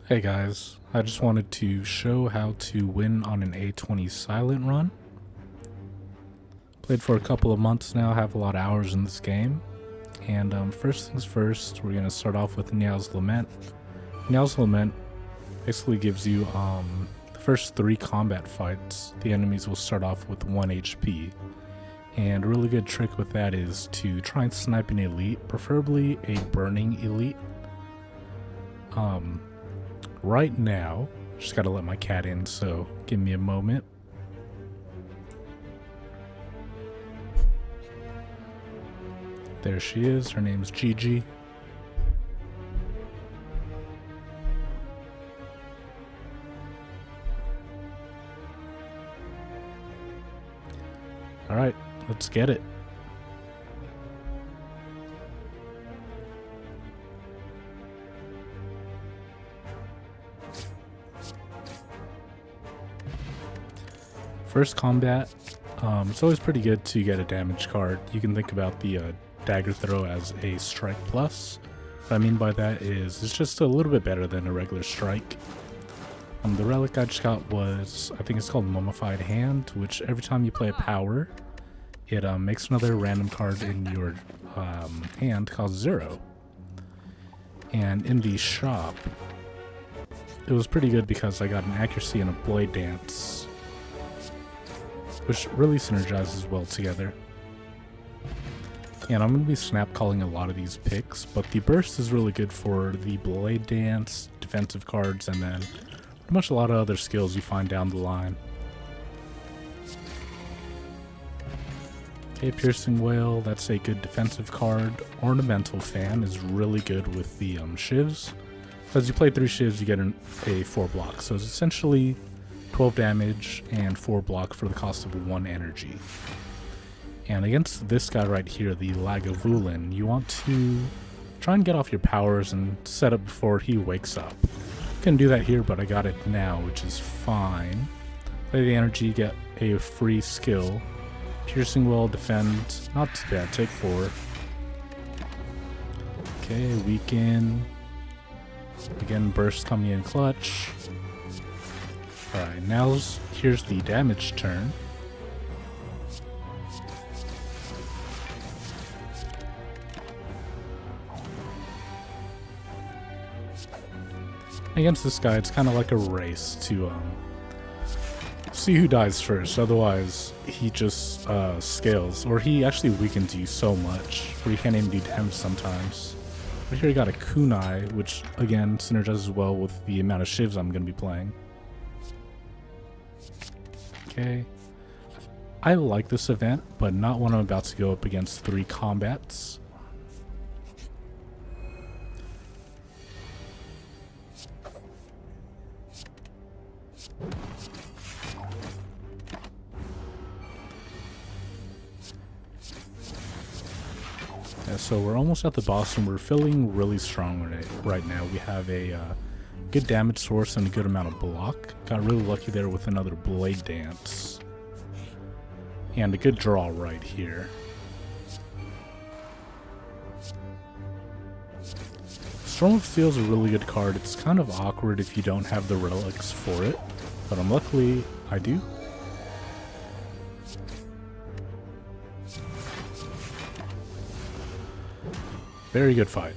Hey guys, I just wanted to show how to win on an A20 silent run. Played for a couple of months now, have a lot of hours in this game. And first things first, we're going to start off with Niao's Lament. Niao's Lament basically gives you the first 3 combat fights, the enemies will start off with 1 HP. And a really good trick with that is to try and snipe an elite, preferably a burning elite. Right now, just gotta let my cat in, so give me a moment. There she is, her name's Gigi. Alright, let's get it. First combat, it's always pretty good to get a damage card. You can think about the dagger throw as a strike plus. What I mean by that is it's just a little bit better than a regular strike. The relic I just got was, I think it's called Mummified Hand, which every time you play a power, it makes another random card in your hand cost 0. And in the shop, it was pretty good because I got an accuracy and a blade dance, which really synergizes well together. And I'm going to be snap calling a lot of these picks, but the burst is really good for the blade dance, defensive cards, and then pretty much a lot of other skills you find down the line. Okay, Piercing Whale, that's a good defensive card. Ornamental Fan is really good with the shivs. As you play 3 shivs, you get a 4 block, so it's essentially 12 damage and 4 block for the cost of 1 energy. And against this guy right here, the Lagavulin, you want to try and get off your powers and set up before he wakes up. Couldn't do that here, but I got it now, which is fine. Play the energy, get a free skill. Piercing Whale, defend, not too bad, take 4. Okay, weaken. Again, burst coming in clutch. Alright, now here's the damage turn. Against this guy, it's kind of like a race to see who dies first, otherwise he just scales, or he actually weakens you so much where you can't even do damage sometimes. But here you got a kunai, which again synergizes well with the amount of shivs I'm going to be playing. Okay, I like this event, but not when I'm about to go up against 3 combats. Yeah, so we're almost at the boss and we're feeling really strong right now. We have a good damage source and a good amount of block. Got really lucky there with another blade dance. And a good draw right here. Storm of Steel is a really good card. It's kind of awkward if you don't have the relics for it, but luckily I do. Very good fight.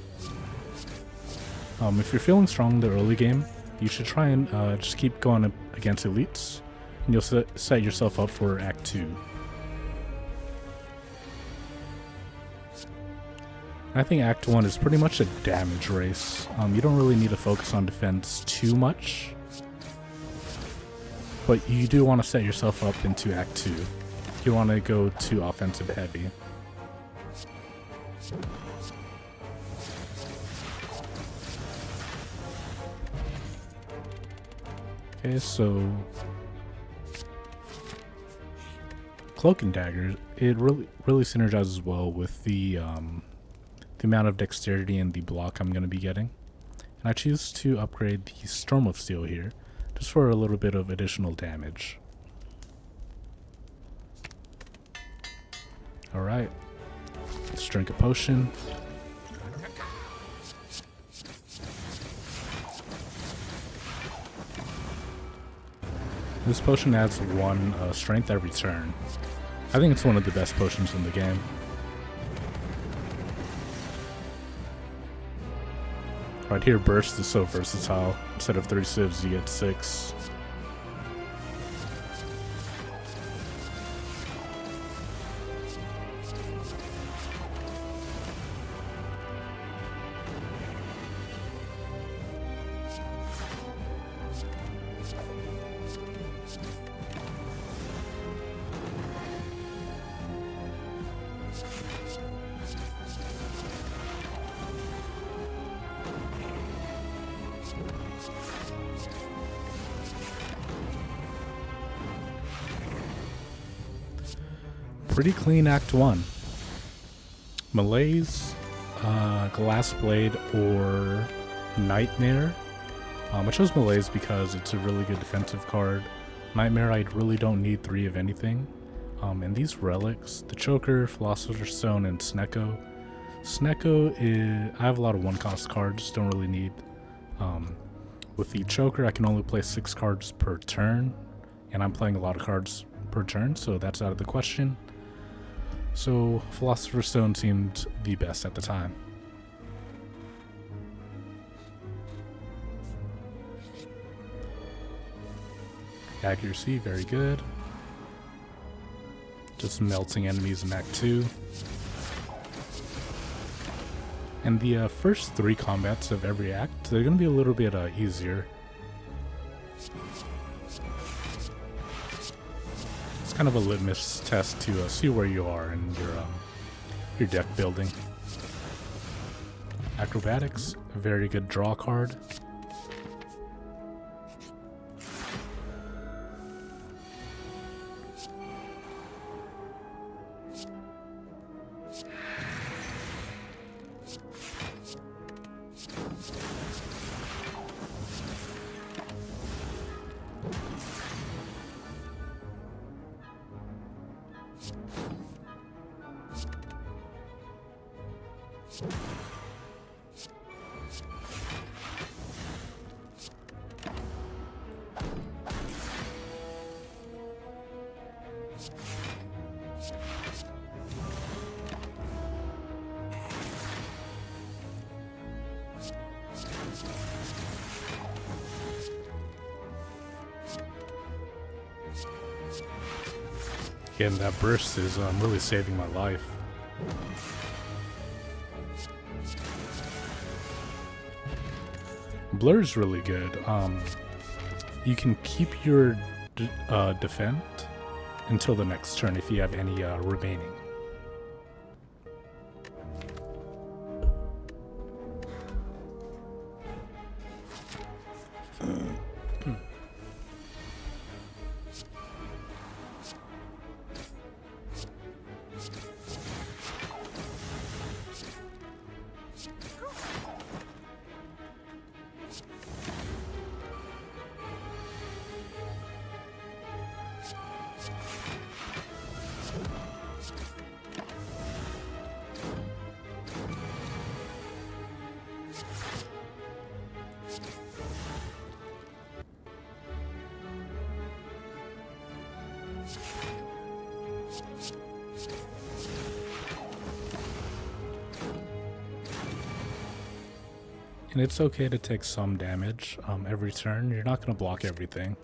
If you're feeling strong in the early game, you should try and just keep going up against elites, and you'll set yourself up for Act 2. I think Act 1 is pretty much a damage race. You don't really need to focus on defense too much, but you do want to set yourself up into Act 2. You want to go to offensive heavy. Okay, so Cloak and Dagger, it really synergizes well with the amount of dexterity and the block I'm going to be getting. And I choose to upgrade the Storm of Steel here, just for a little bit of additional damage. Alright, let's drink a potion. This potion adds 1 strength every turn. I think it's one of the best potions in the game. Right here, Burst is so versatile. Instead of 3 civs, you get 6. Pretty clean Act 1. Malaise, Glass Blade, or Nightmare. I chose Malaise because it's a really good defensive card. Nightmare, I really don't need 3 of anything. And these relics, the Choker, Philosopher's Stone, and Snecko. Snecko is... I have a lot of 1-cost cards, don't really need. With the Choker, I can only play 6 cards per turn. And I'm playing a lot of cards per turn, so that's out of the question. So, Philosopher's Stone seemed the best at the time. Accuracy, very good. Just melting enemies in Act 2. And the first 3 combats of every act, they're going to be a little bit easier. It's kind of a litmus test to see where you are in your deck building. Acrobatics, a very good draw card. Again, that burst is really saving my life. Blur is really good. You can keep your defend until the next turn if you have any remaining. And it's okay to take some damage every turn. You're not going to block everything.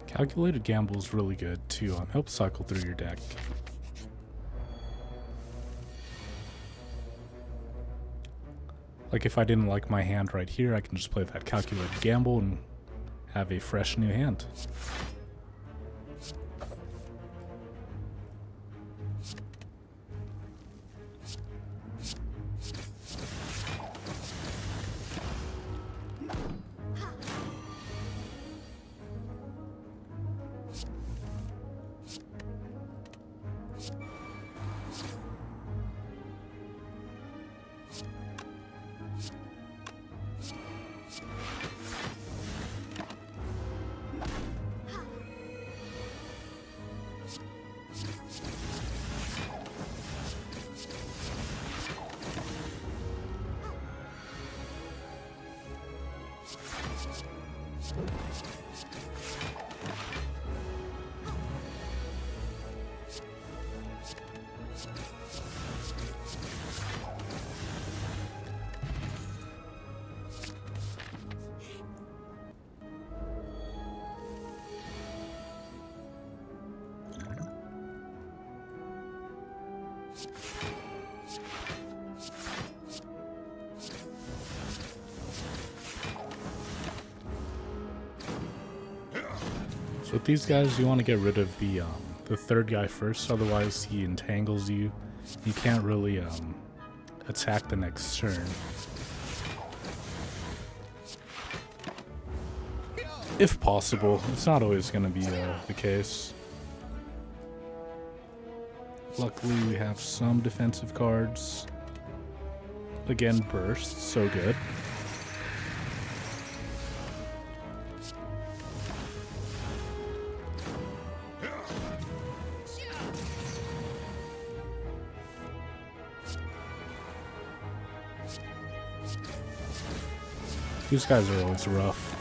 Calculated Gamble is really good to help cycle through your deck. Like if I didn't like my hand right here, I can just play that Calculated Gamble and have a fresh new hand. So with these guys, you want to get rid of the third guy first, otherwise he entangles you. You can't really attack the next turn. If possible, it's not always going to be the case. Luckily, we have some defensive cards. Again, burst, so good. These guys are always rough.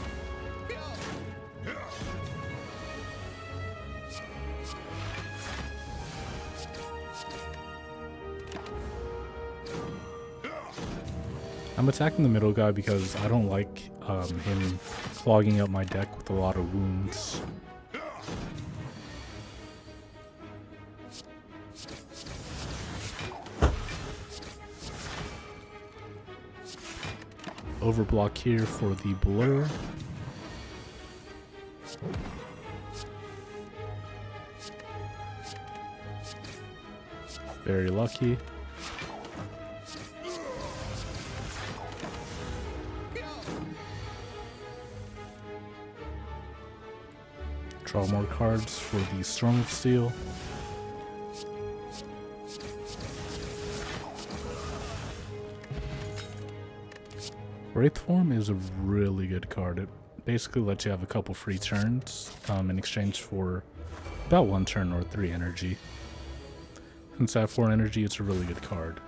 I'm attacking the middle guy because I don't like him clogging up my deck with a lot of wounds. Overblock here for the blur. Very lucky. Draw more cards for the Storm of Steel. Wraith Form is a really good card. It basically lets you have a couple free turns in exchange for about 1 turn or 3 energy. Since I have 4 energy, it's a really good card.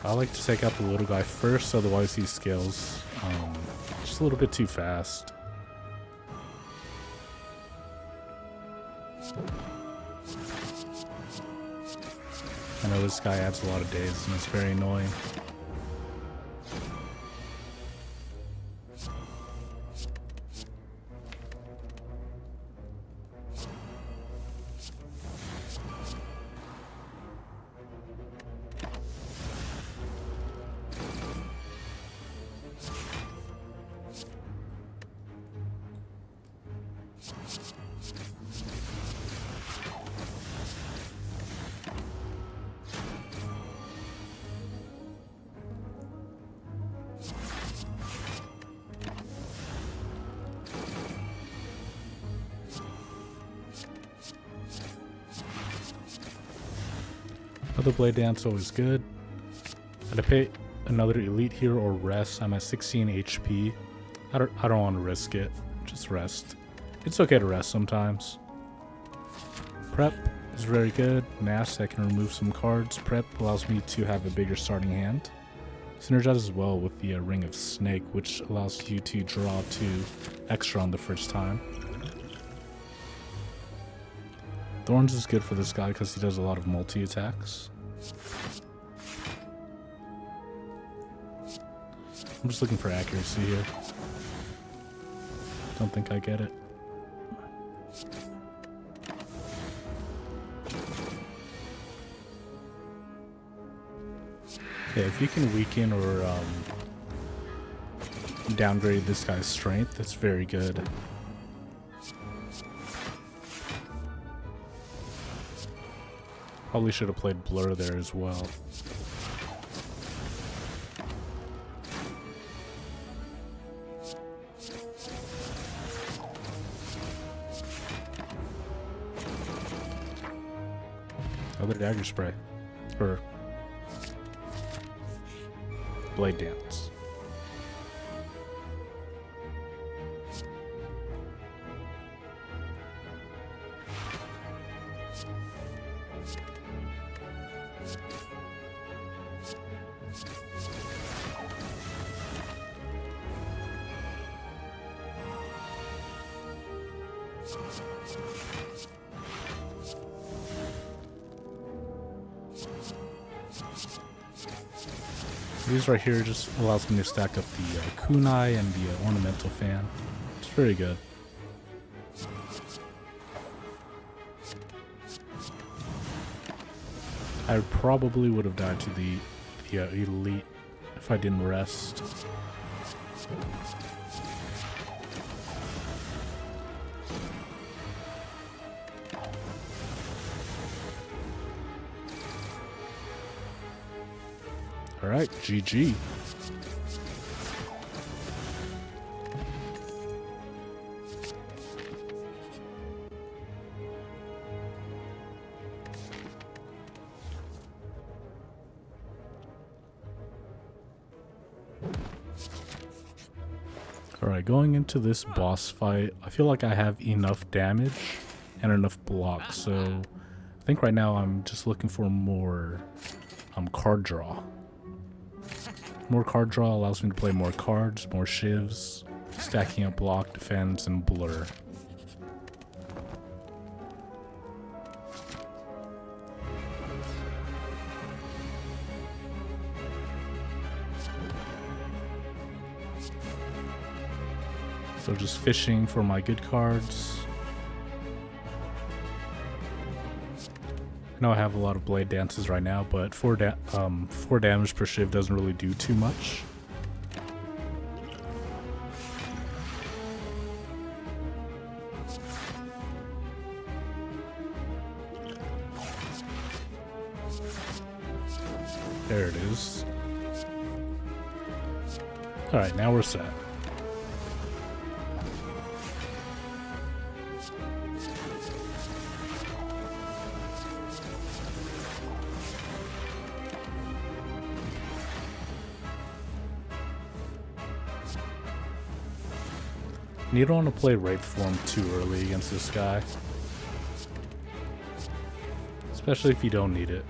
I like to take out the little guy first, otherwise he scales just a little bit too fast. I know this guy adds a lot of days and it's very annoying. Another Blade Dance always good. I'd pay another Elite here or rest. I'm at 16 HP. I don't want to risk it. Just rest. It's okay to rest sometimes. Prep is very good. Mass, I can remove some cards. Prep allows me to have a bigger starting hand. Synergizes well with the Ring of Snake, which allows you to draw 2 extra on the first time. Thorns is good for this guy because he does a lot of multi-attacks. I'm just looking for accuracy here. Don't think I get it. Yeah, if you can weaken or downgrade this guy's strength, that's very good. Probably should have played Blur there as well. Other Dagger Spray. Or Blade Dance. These right here just allows me to stack up the kunai and the ornamental fan. It's very good. I probably would have died to the elite if I didn't rest. Alright, GG. Alright, going into this boss fight, I feel like I have enough damage and enough block, so I think right now I'm just looking for more card draw. More card draw allows me to play more cards, more shivs, stacking up block, defense, and blur. So just fishing for my good cards. I know I have a lot of blade dances right now, but 4 damage per shiv doesn't really do too much. There it is. Alright, now we're set. You don't want to play Wraith form too early against this guy. Especially if you don't need it.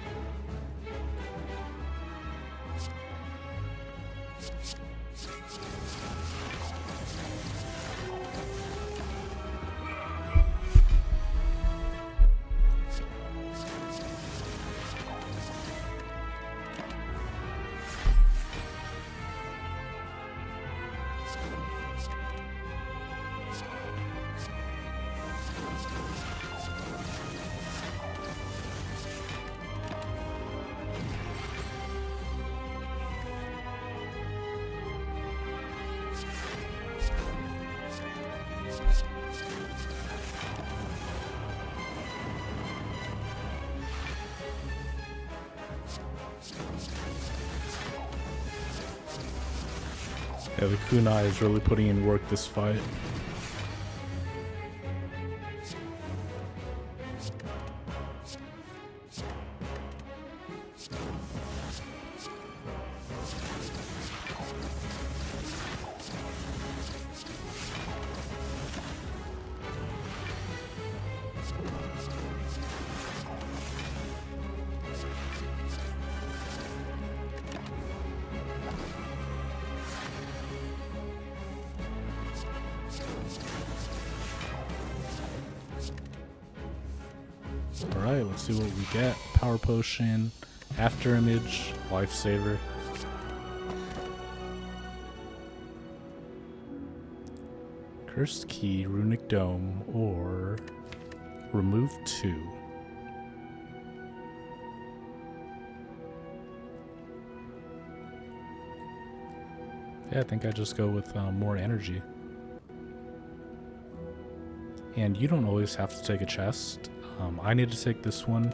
Yeah, the kunai is really putting in work this fight. Alright, let's see what we get. Power Potion, After Image, Lifesaver. Cursed Key, Runic Dome, or Remove 2. Yeah, I think I just go with more energy. And you don't always have to take a chest. I need to take this one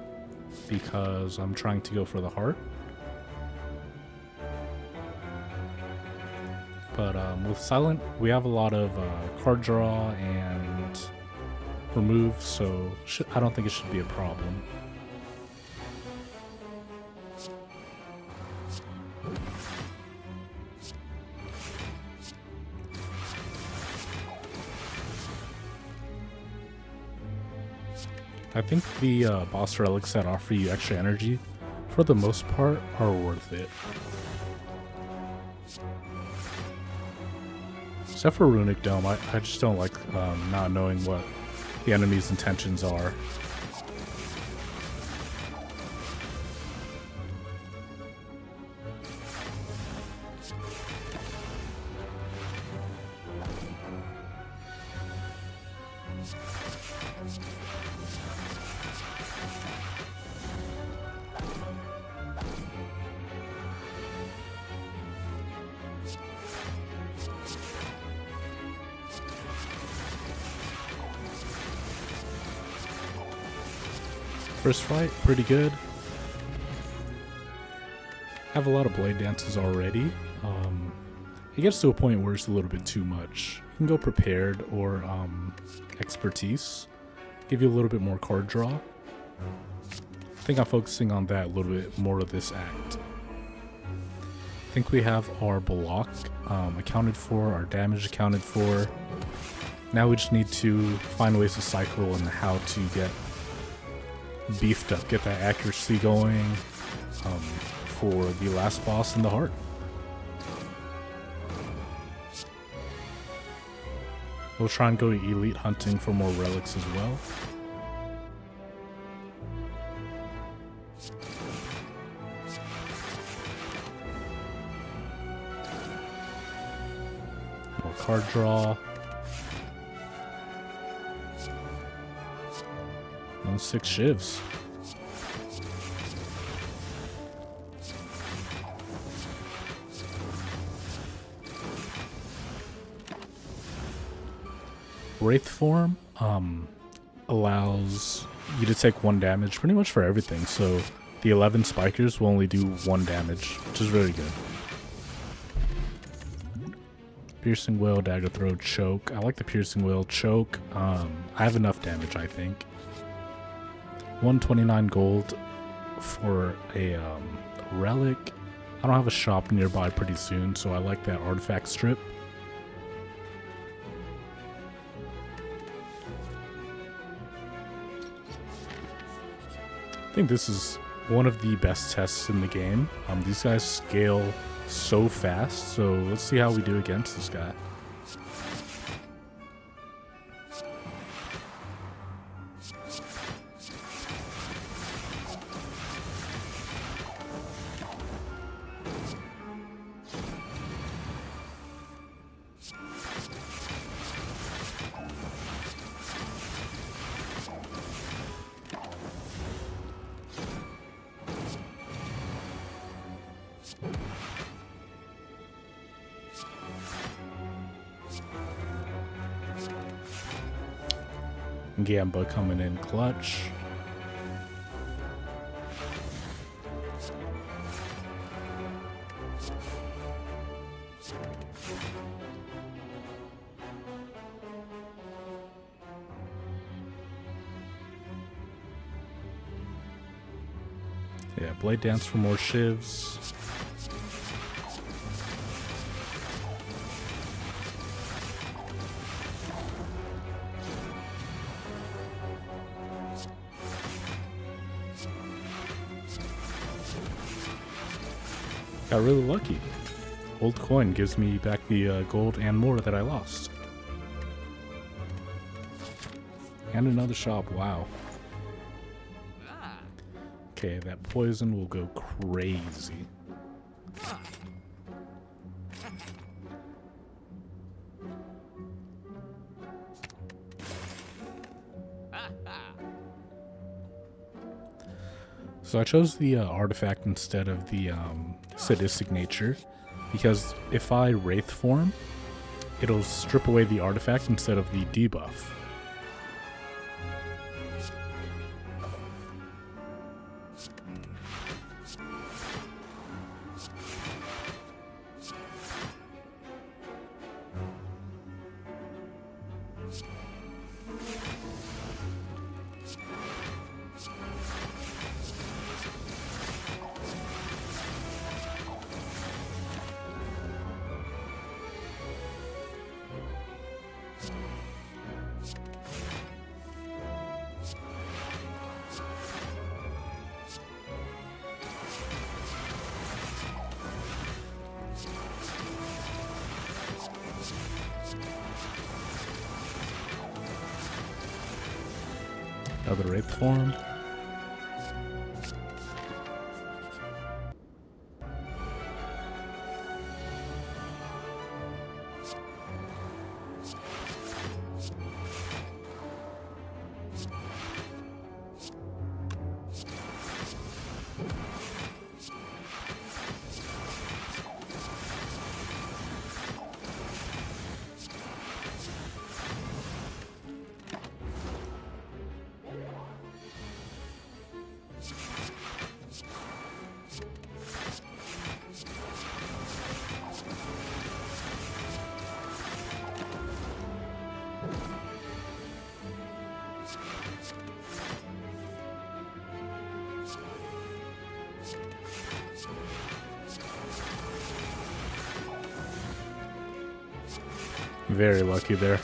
because I'm trying to go for the heart. But with Silent, we have a lot of card draw and remove, so I don't think it should be a problem. I think the boss relics that offer you extra energy, for the most part, are worth it. Except for Runic Dome, I just don't like not knowing what the enemy's intentions are. First fight, pretty good. Have a lot of blade dances already. It gets to a point where it's a little bit too much. You can go prepared or expertise. Give you a little bit more card draw. I think I'm focusing on that a little bit more of this act. I think we have our block accounted for, our damage accounted for. Now we just need to find ways to cycle and how to get beefed up, get that accuracy going for the last boss in the heart. We'll try and go elite hunting for more relics as well. More card draw. And 6 shivs. Wraith form allows you to take 1 damage pretty much for everything, so the 11 spikers will only do 1 damage, which is really good. Piercing Will, Dagger Throw, Choke. I like the Piercing Will, Choke. I have enough damage, I think. 129 gold for a relic. I don't have a shop nearby pretty soon, so I like that artifact strip. I think this is one of the best tests in the game. These guys scale so fast, so let's see how we do against this guy. Gamba coming in clutch. Yeah, Blade Dance for more shivs. Got really lucky. Old coin gives me back the gold and more that I lost. And another shop, wow. Okay, that poison will go crazy. So I chose the artifact instead of the sadistic nature, because if I wraith form, it'll strip away the artifact instead of the debuff. another Wraith form. Very lucky there.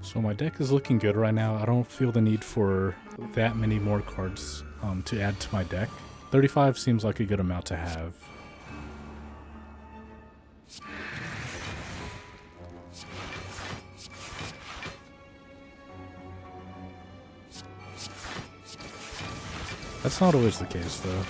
So my deck is looking good right now. I don't feel the need for that many more cards to add to my deck. 35 seems like a good amount to have. That's not always the case, though.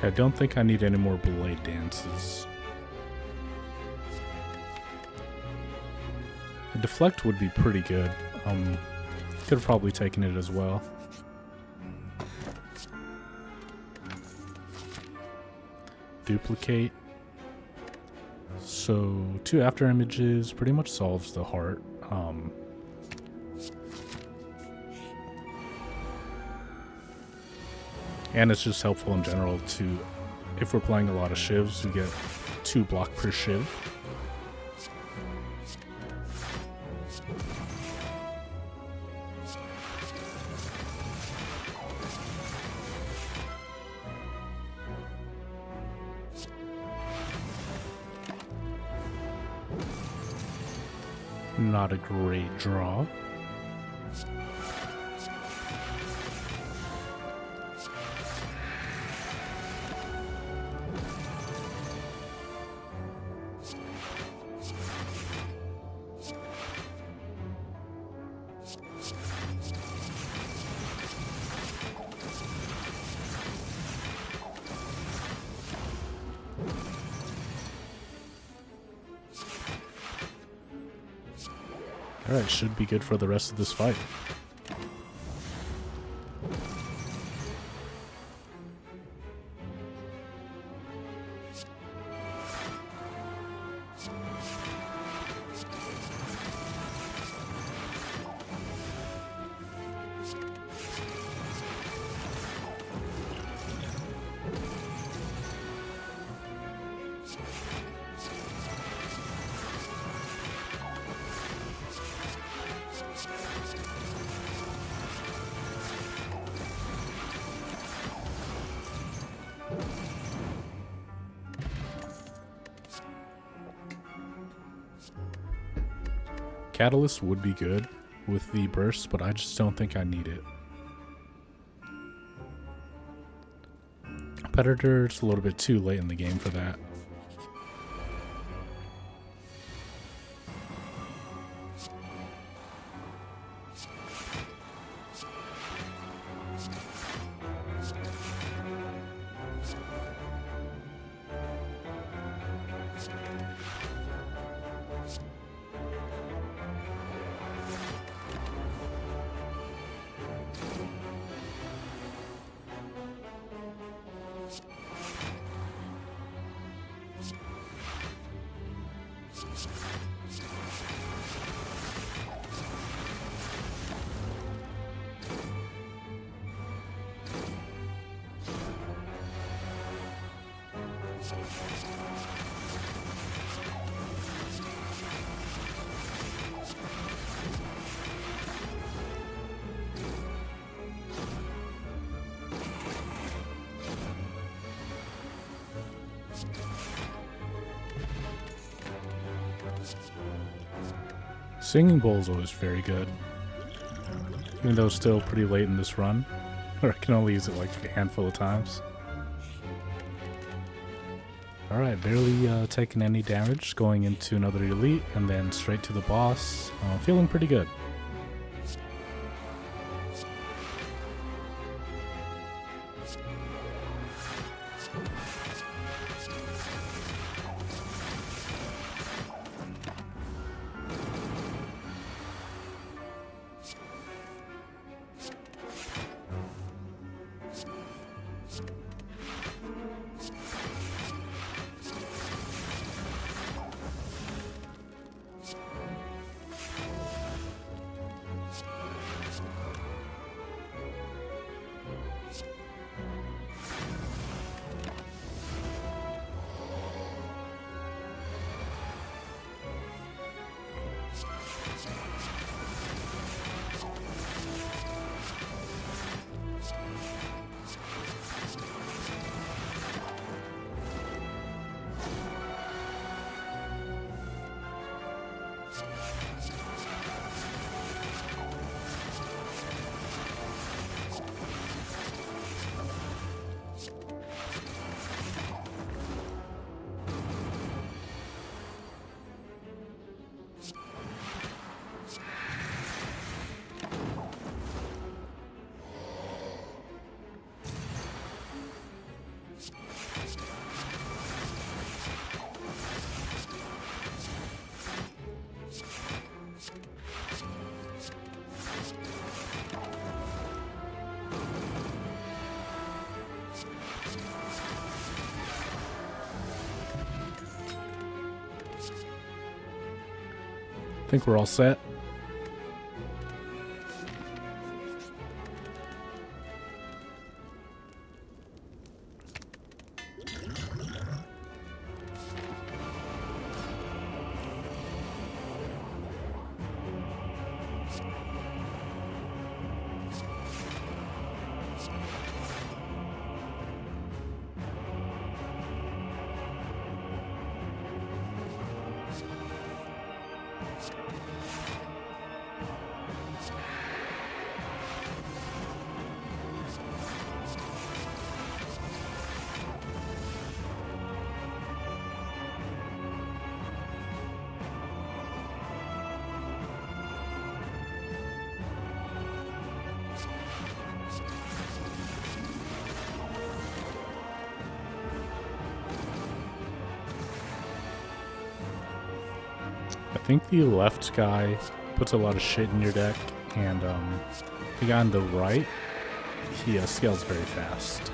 I don't think I need any more Blade Dances. A Deflect would be pretty good. Could have probably taken it as well. Duplicate. So 2 after images pretty much solves the heart. And it's just helpful in general to, if we're playing a lot of shivs, we get 2 block per shiv. Not a great draw. Alright, should be good for the rest of this fight. Catalyst would be good with the burst, but I just don't think I need it. competitor, it's a little bit too late in the game for that. Singing Bowl is always very good, even though it's still pretty late in this run, or I can only use it like a handful of times. Alright, barely taking any damage, going into another elite, and then straight to the boss. Feeling pretty good. I think we're all set. I think the left guy puts a lot of shit in your deck, and the guy on the right, he scales very fast.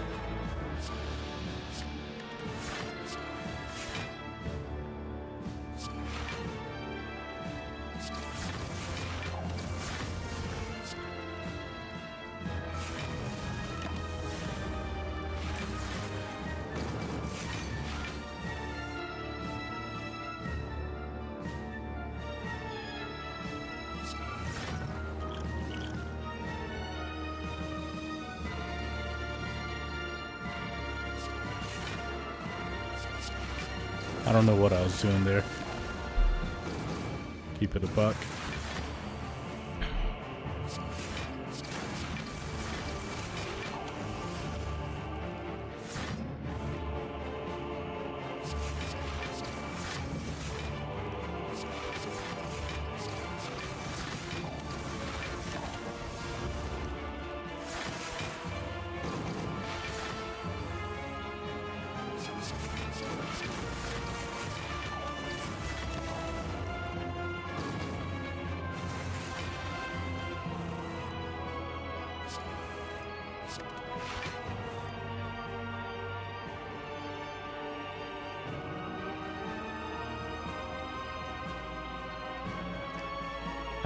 I don't know what I was doing there. Keep it a buck.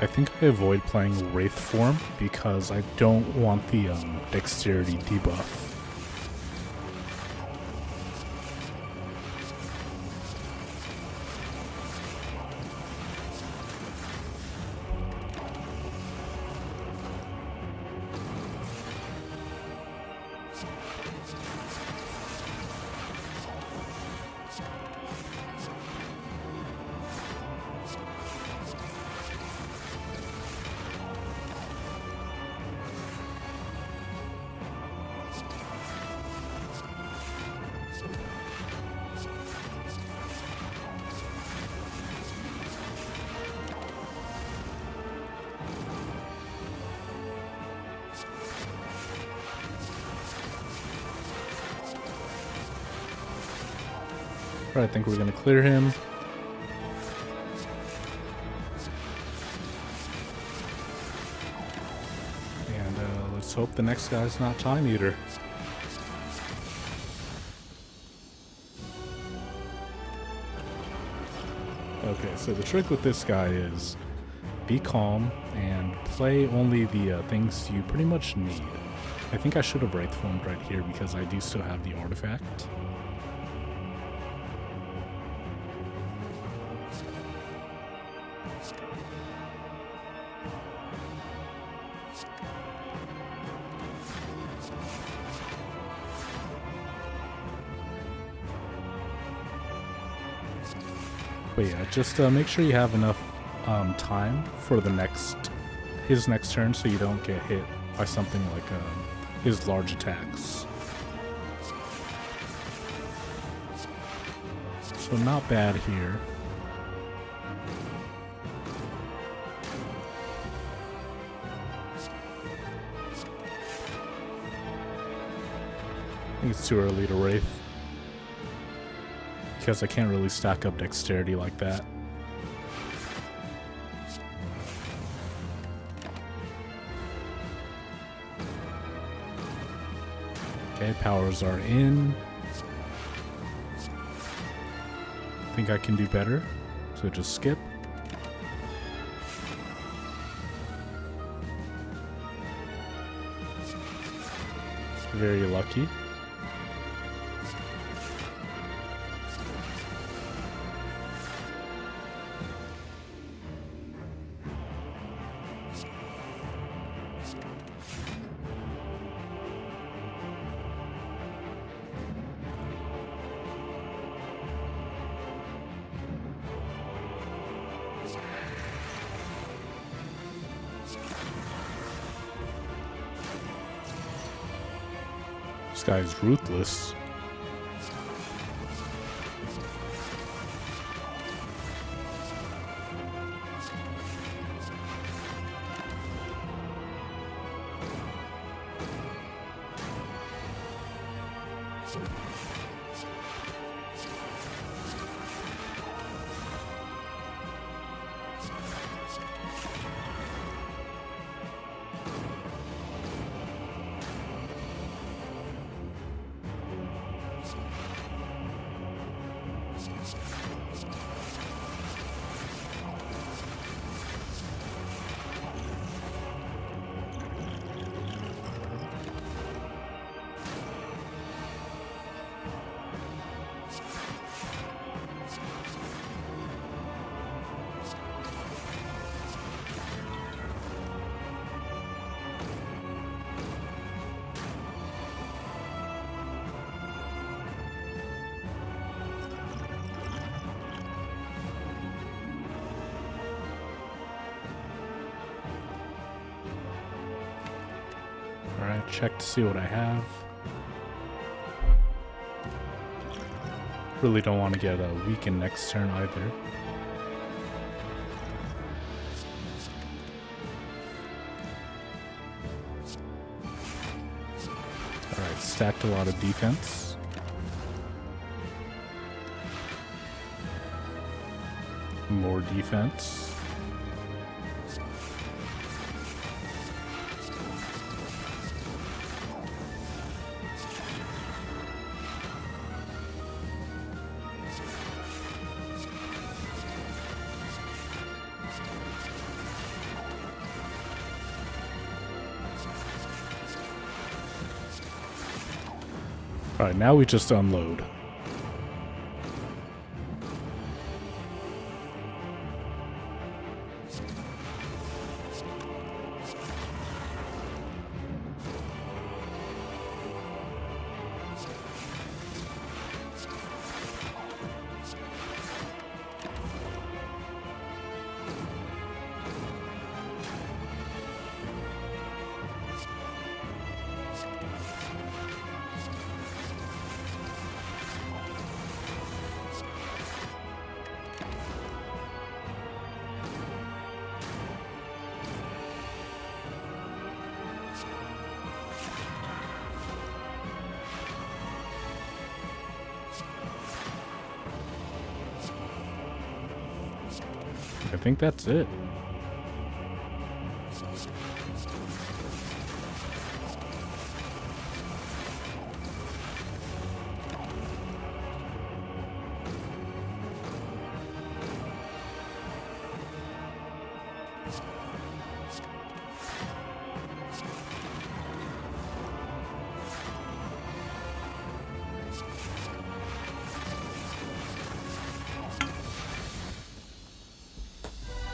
I think I avoid playing Wraith form because I don't want the dexterity debuff. I think we're gonna clear him. And let's hope the next guy's not Time Eater. Okay, so the trick with this guy is be calm and play only the things you pretty much need. I think I should have Wraith formed right here because I do still have the artifact. But yeah, just make sure you have enough time for his next turn so you don't get hit by something like his large attacks. So not bad here. I think it's too early to Wraith, because I can't really stack up dexterity like that. Okay, powers are in. I think I can do better, so just skip. Very lucky. This guy's ruthless. Alright, check to see what I have. Really don't want to get weakened next turn either. Alright, stacked a lot of defense. More defense. Alright, now we just unload. I think that's it.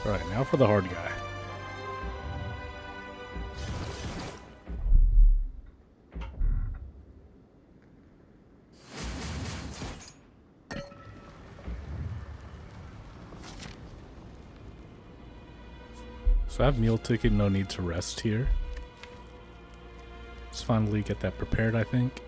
Alright, now for the hard guy. So I have meal ticket, no need to rest here. Let's finally get that prepared, I think.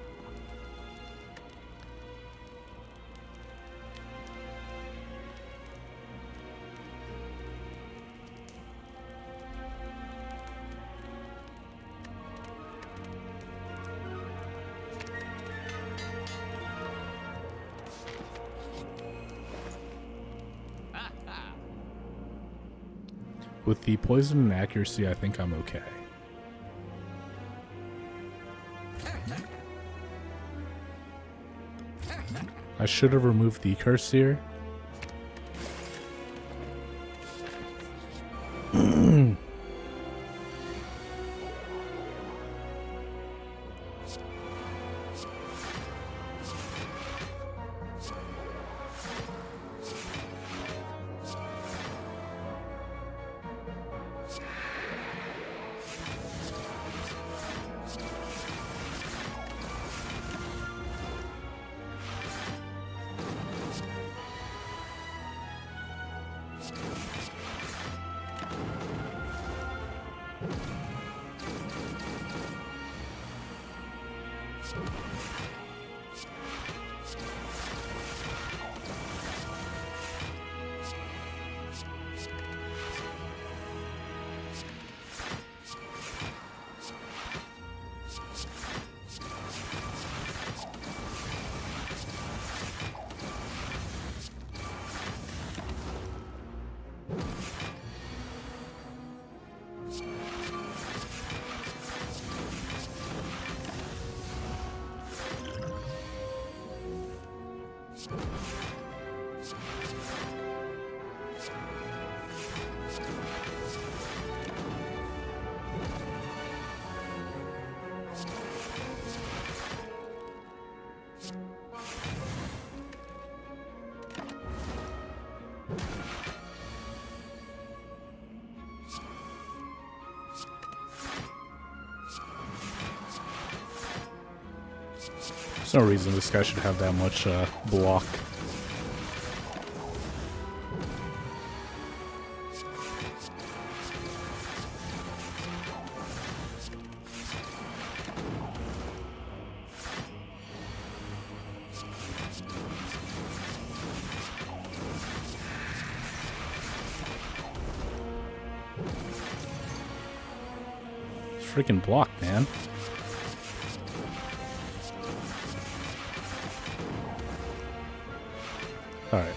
With the poison and accuracy, I think I'm okay. I should have removed the curse here. There's no reason this guy should have that much block. Freaking block, man. All right.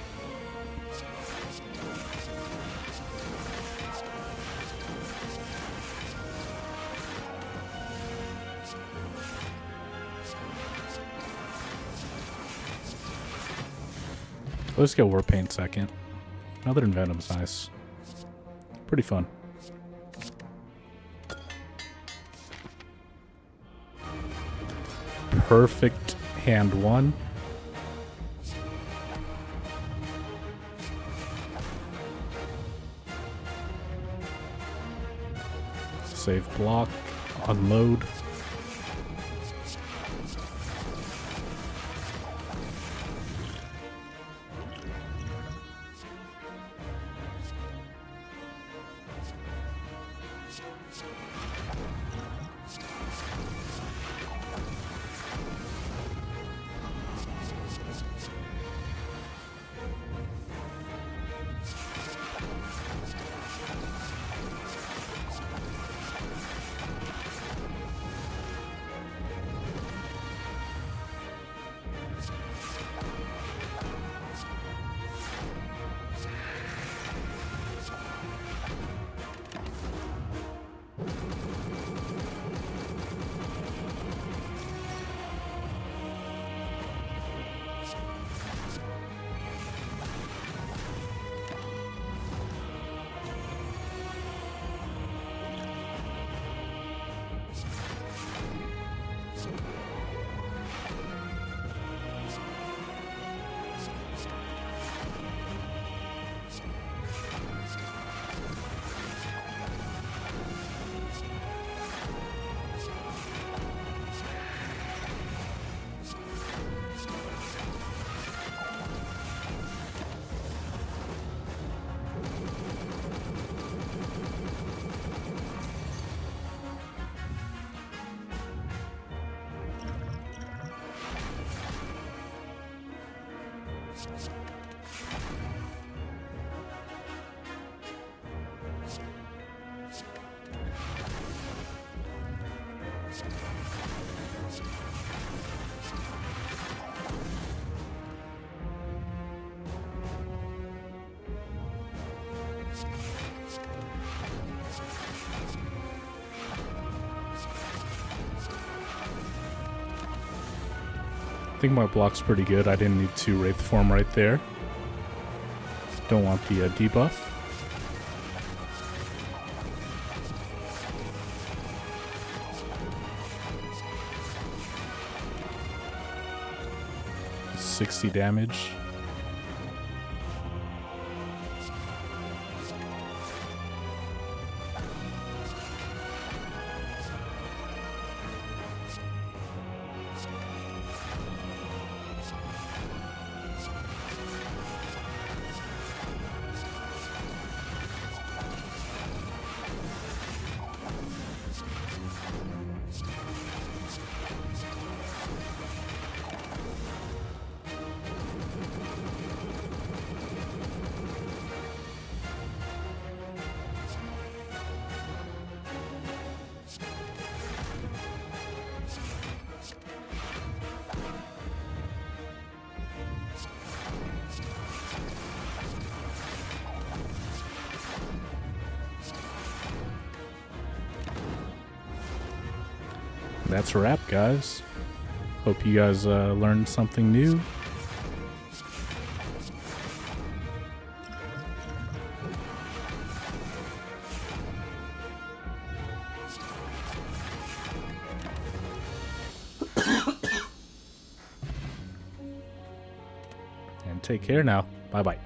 Let's get War Paint second. Another Envenom's nice. Pretty fun. Perfect hand 1. Save block, unload. I think my block's pretty good. I didn't need to Wraith Form right there. Don't want the debuff. $60 damage. That's a wrap, guys. Hope you guys learned something new. And take care now. Bye-bye.